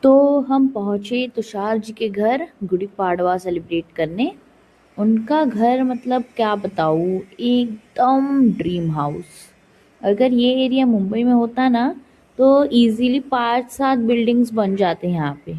तो हम पहुँचे तुषार जी के घर गुड़ी पाड़वा सेलिब्रेट करने। उनका घर मतलब क्या बताऊँ, एकदम ड्रीम हाउस। अगर ये एरिया मुंबई में होता ना तो इजीली 5-7 बिल्डिंग्स बन जाते हैं यहाँ पे।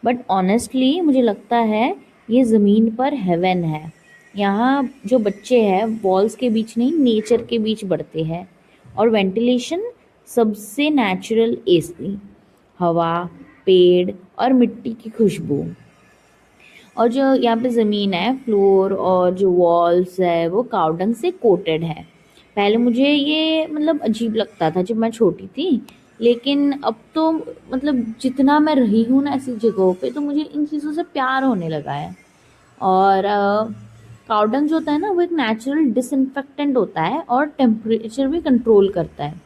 बट ऑनेस्टली मुझे लगता है ये ज़मीन पर हेवन है। यहाँ जो बच्चे हैं वॉल्स के बीच नहीं, नेचर के बीच बढ़ते हैं। और वेंटिलेशन सबसे नेचुरल एसी, हवा, पेड़ और मिट्टी की खुशबू। और जो यहाँ पे ज़मीन है, फ्लोर और जो वॉल्स है वो कावडंग से कोटेड है। पहले मुझे ये मतलब अजीब लगता था जब मैं छोटी थी, लेकिन अब तो मतलब जितना मैं रही हूँ ना ऐसी जगहों पे, तो मुझे इन चीज़ों से प्यार होने लगा है। और कावडंग जो होता है ना वो एक नेचुरल डिसइंफेक्टेंट होता है और टेम्परेचर भी कंट्रोल करता है।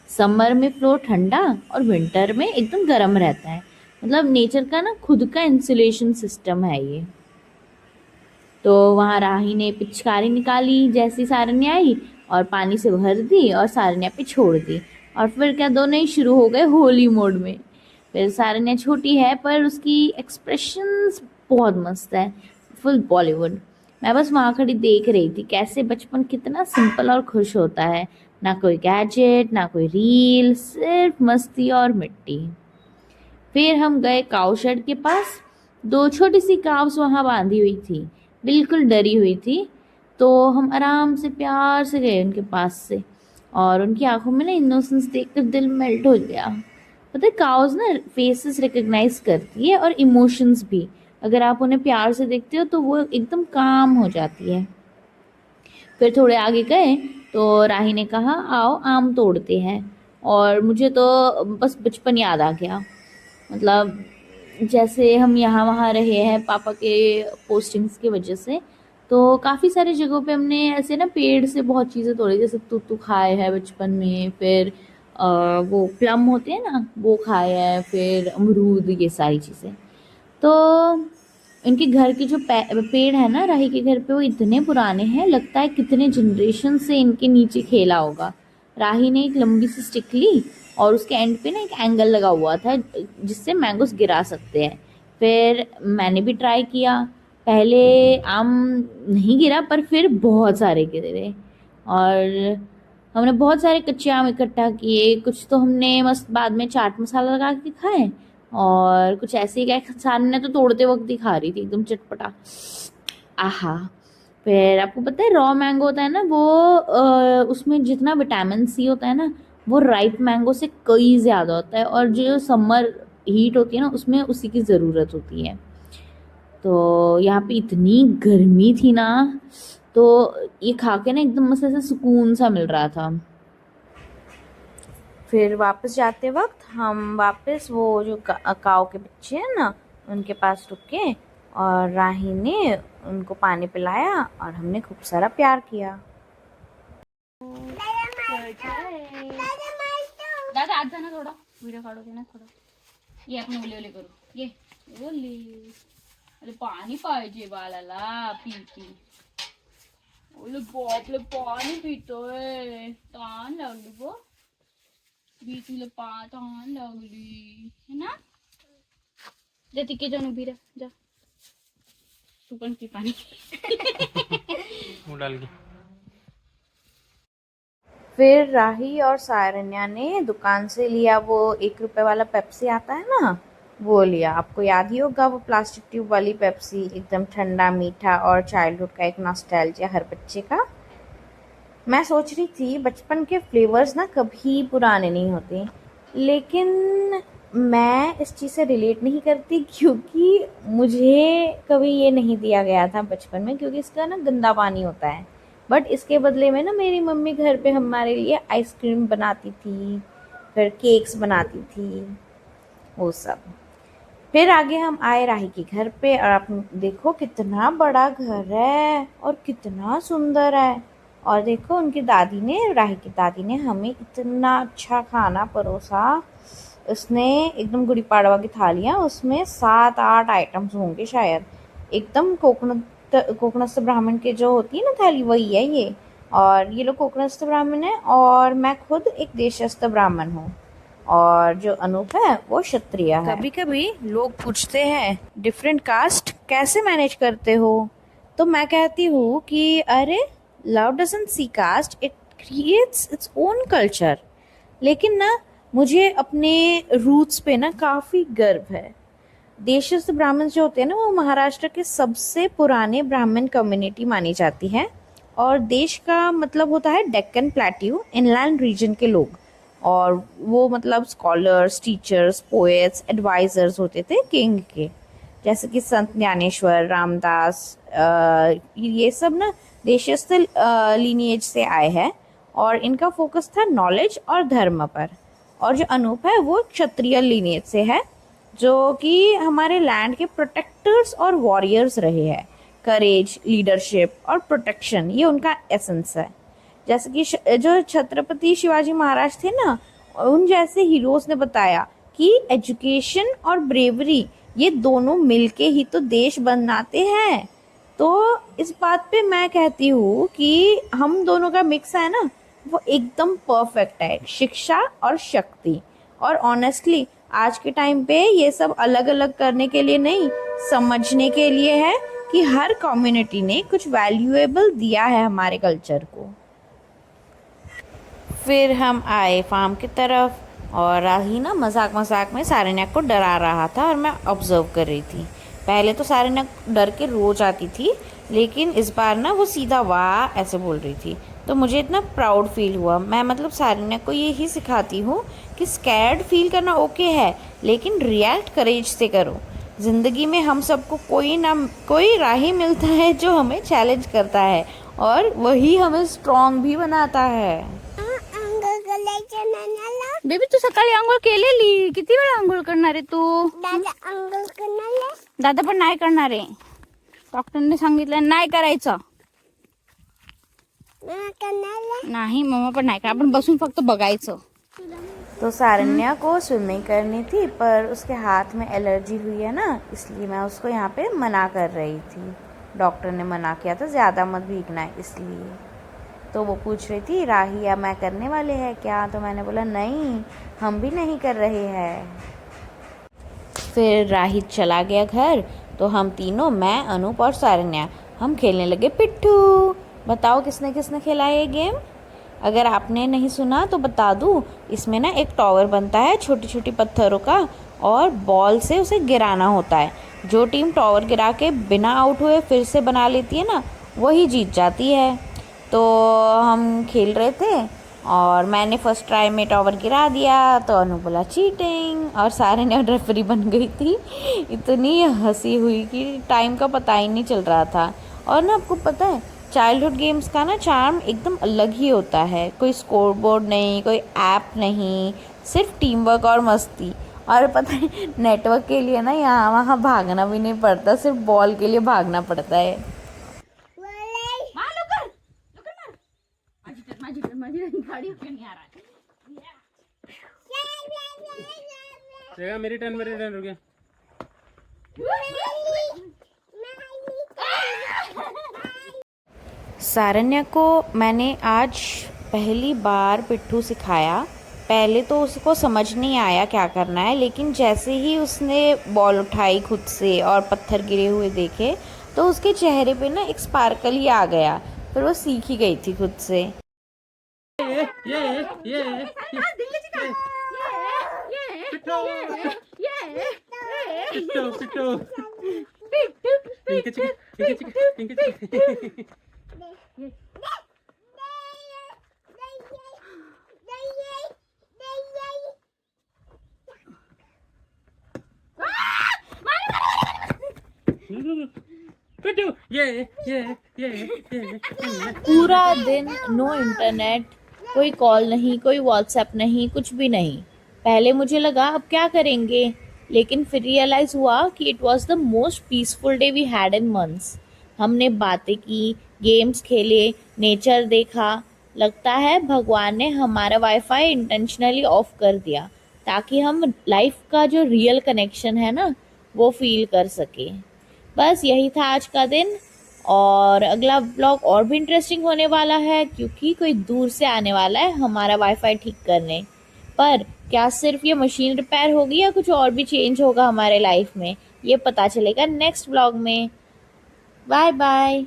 समर में फ्लोर ठंडा और विंटर में एकदम गर्म रहता है। मतलब नेचर का ना खुद का इंसुलेशन सिस्टम है ये। तो वहाँ राही ने पिचकारी निकाली जैसी सारन्य आई, और पानी से भर दी और सारन्य पे छोड़ दी। और फिर क्या, दोनों ही शुरू हो गए होली मोड में। फिर सारन्य छोटी है पर उसकी एक्सप्रेशंस बहुत मस्त है, फुल बॉलीवुड। मैं बस वहाँ खड़ी देख रही थी कैसे बचपन कितना सिंपल और खुश होता है। ना कोई गैजेट, ना कोई रील, सिर्फ मस्ती और मिट्टी। फिर हम गए काऊ शेड के पास। दो छोटी सी काव्स वहां बांधी हुई थी, बिल्कुल डरी हुई थी। तो हम आराम से प्यार से गए उनके पास से, और उनकी आंखों में ना इनोसेंस देखकर दिल मेल्ट हो गया। पता है काउस ना फेसेस रिकॉग्नाइज करती है और इमोशंस भी। अगर आप उन्हें प्यार से देखते हो तो वो एकदम काम हो जाती है। फिर थोड़े आगे गए तो राही ने कहा आओ आम तोड़ते हैं। और मुझे तो बस बचपन याद आ गया। मतलब जैसे हम यहाँ वहाँ रहे हैं पापा के पोस्टिंग्स की वजह से, तो काफ़ी सारी जगहों पे हमने ऐसे ना पेड़ से बहुत चीज़ें तोड़ी, जैसे तूतू खाए है बचपन में। फिर वो प्लम होते हैं ना वो खाए हैं, फिर अमरूद, ये सारी चीज़ें। तो इनके घर के जो पेड़ है ना राही के घर पे, वो इतने पुराने हैं, लगता है कितने जनरेशन से इनके नीचे खेला होगा। राही ने एक लंबी सी स्टिक ली और उसके एंड पे ना एक एंगल लगा हुआ था जिससे मैंगोस गिरा सकते हैं। फिर मैंने भी ट्राई किया। पहले आम नहीं गिरा पर फिर बहुत सारे गिरे। और हमने बहुत सारे कच्चे आम इकट्ठा किए, कुछ तो हमने मस्त बाद में चाट मसाला लगा के खाए, और कुछ ऐसे ही क्या, सामने तो तोड़ते वक्त ही खा रही थी एकदम चटपटा। आहा। फिर आपको पता है रॉ मैंगो होता है ना वो उसमें जितना विटामिन सी होता है ना वो राइप मैंगो से कई ज़्यादा होता है, और जो समर हीट होती है ना उसमें उसी की ज़रूरत होती है। तो यहाँ पे इतनी गर्मी थी ना, तो ये खा के ना एकदम मस्त ऐसा सुकून सा मिल रहा था। फिर वापस जाते वक्त हम वापस वो जो काऊ के बच्चे हैं ना उनके पास रुके, और राही ने उनको पानी पिलाया और हमने खूब सारा प्यार किया। दादा आज जाना, थोड़ा वीडियो काढू ना थोड़ा। ये आपण ओले ओले करू, ये ओले। अरे पाणी पाहिजे बाळाला, पी पी। ओले बापले पाणी पितोय, तहान लागली गो बीचूला तहान लागली है ना। जा तिके जाऊन उभी रहा जा, तू पण पी पाणी। डाल के फिर राही और सारन्या ने दुकान से लिया वो 1 रुपए वाला पेप्सी आता है ना, वो लिया। आपको याद ही होगा वो प्लास्टिक ट्यूब वाली पेप्सी, एकदम ठंडा मीठा और चाइल्डहुड का एक नॉस्टैल्जिया हर बच्चे का। मैं सोच रही थी बचपन के फ्लेवर्स ना कभी पुराने नहीं होते, लेकिन मैं इस चीज़ से रिलेट नहीं करती क्योंकि मुझे कभी ये नहीं दिया गया था बचपन में, क्योंकि इसका ना गंदा पानी होता है। बट इसके बदले में ना मेरी मम्मी घर पे हमारे लिए आइसक्रीम बनाती थी, फिर केक्स बनाती थी, वो सब। फिर आगे हम आए राही के घर पे, और आप देखो कितना बड़ा घर है और कितना सुंदर है। और देखो उनकी दादी ने, राही की दादी ने हमें इतना अच्छा खाना परोसा। उसने एकदम गुड़ी पाड़वा की थालियाँ, उसमें 7-8 आइटम्स होंगे शायद। एकदम कोकणस्थ ब्राह्मण के जो होती है ना थाली, वही है ये। और ये लोग कोकणस्थ ब्राह्मण है और मैं खुद एक देशस्थ ब्राह्मण हूँ। और जो अनूप है वो क्षत्रिय है। कभी कभी लोग पूछते हैं डिफरेंट कास्ट कैसे मैनेज करते हो, तो मैं कहती हूँ कि अरे love doesn't see caste, it creates its own culture. लेकिन ना मुझे अपने रूट्स पे ना काफ़ी गर्व है। देशस्थ ब्राह्मण जो होते हैं ना, वो महाराष्ट्र के सबसे पुराने ब्राह्मण कम्युनिटी मानी जाती है। और देश का मतलब होता है डेक्कन प्लेट्यू, इनलैंड रीजन के लोग। और वो मतलब स्कॉलर्स, टीचर्स, पोएट्स, एडवाइजर्स होते थे किंग के, जैसे कि संत ज्ञानेश्वर, रामदास। ये सब ना देशस्थ लीनिएज से आए हैं और इनका फोकस था नॉलेज और धर्म पर। और जो अनूप है वो क्षत्रिय लीनिएज से है, जो कि हमारे लैंड के प्रोटेक्टर्स और वॉरियर्स रहे हैं। करेज, लीडरशिप और प्रोटेक्शन ये उनका एसेंस है। जैसे कि जो छत्रपति शिवाजी महाराज थे ना, उन जैसे हीरोज ने बताया कि एजुकेशन और ब्रेवरी ये दोनों मिलके ही तो देश बनाते हैं। तो इस बात पे मैं कहती हूँ कि हम दोनों का मिक्स है ना, वो एकदम परफेक्ट है, शिक्षा और शक्ति। और ऑनेस्टली आज के टाइम पे ये सब अलग अलग करने के लिए नहीं, समझने के लिए है कि हर कम्युनिटी ने कुछ वैल्यूएबल दिया है हमारे कल्चर को। फिर हम आए फार्म की तरफ और राही ना मजाक मजाक में सारिन्या को डरा रहा था और मैं ऑब्जर्व कर रही थी। पहले तो सारिन्या डर के रो जाती थी, लेकिन इस बार ना वो सीधा वाह ऐसे बोल रही थी, तो मुझे इतना प्राउड फील हुआ। मैं मतलब सारिन्या को यही सिखाती हूँ कि स्कैर्ड फील करना ओके है, लेकिन रिएक्ट करेज से करो। ज़िंदगी में हम सबको कोई ना कोई राही मिलता है जो हमें चैलेंज करता है, और वही हमें स्ट्रॉन्ग भी बनाता है। बेबी तू सकाळी आंघोळ केलेली, किती वेळा आंघोळ करणार आहे तू? दादा आंघोळ करणार आहे, दादा पण नाही करणार आहे, डॉक्टरने सांगितलं नाही करायचं. नहीं मम्मा पर नहीं, अपन बसून फक्त बघायचं. तो सारन्या को स्विमिंग करनी थी, पर उसके हाथ में एलर्जी हुई है ना, इसलिए मैं उसको यहाँ पे मना कर रही थी। डॉक्टर ने मना किया था ज़्यादा मत भीगना है इसलिए। तो वो पूछ रही थी राही या मैं करने वाले हैं क्या, तो मैंने बोला नहीं, हम भी नहीं कर रहे हैं। फिर राही चला गया घर, तो हम तीनों, मैं, अनूप और सारन्या, हम खेलने लगे पिट्ठू। बताओ किसने किसने खेला ये गेम? अगर आपने नहीं सुना तो बता दूँ, इसमें ना एक टावर बनता है छोटी छोटी पत्थरों का, और बॉल से उसे गिराना होता है। जो टीम टावर गिरा के बिना आउट हुए फिर से बना लेती है ना, वही जीत जाती है। तो हम खेल रहे थे और मैंने फर्स्ट ट्राई में टावर गिरा दिया, तो अनु बोला चीटिंग, और सारे ने रेफरी बन गई थी। इतनी हंसी हुई कि टाइम का पता ही नहीं चल रहा था। और ना आपको पता है, चाइल्डहुड गेम्स का ना चार्म एकदम अलग ही होता है। कोई स्कोर बोर्ड नहीं, कोई ऐप नहीं, सिर्फ टीम वर्क और मस्ती। और पता है नेटवर्क के लिए ना यहाँ वहाँ भागना भी नहीं पड़ता, सिर्फ बॉल के लिए भागना पड़ता है। मेरी टर्न रुक गया। सारन्या को मैंने आज पहली बार पिट्ठू सिखाया। पहले तो उसको समझ नहीं आया क्या करना है, लेकिन जैसे ही उसने बॉल उठाई खुद से और पत्थर गिरे हुए देखे, तो उसके चेहरे पे ना एक स्पार्कल ही आ गया। फिर वो सीख ही गई थी खुद से। पूरा दिन नो इंटरनेट, कोई कॉल नहीं, कोई व्हाट्सएप नहीं, कुछ भी नहीं। पहले मुझे लगा अब क्या करेंगे, लेकिन फिर रियलाइज़ हुआ कि it was the most peaceful day we had in months. हमने बातें की, गेम्स खेले, नेचर देखा। लगता है भगवान ने हमारा वाईफाई इंटेंशनली ऑफ कर दिया, ताकि हम लाइफ का जो रियल कनेक्शन है ना, वो फील कर सके। बस यही था आज का दिन, और अगला ब्लॉग और भी इंटरेस्टिंग होने वाला है, क्योंकि कोई दूर से आने वाला है हमारा वाईफाई ठीक करने। पर क्या सिर्फ ये मशीन रिपेयर होगी या कुछ और भी चेंज होगा हमारे लाइफ में, ये पता चलेगा नेक्स्ट व्लॉग में। Bye bye.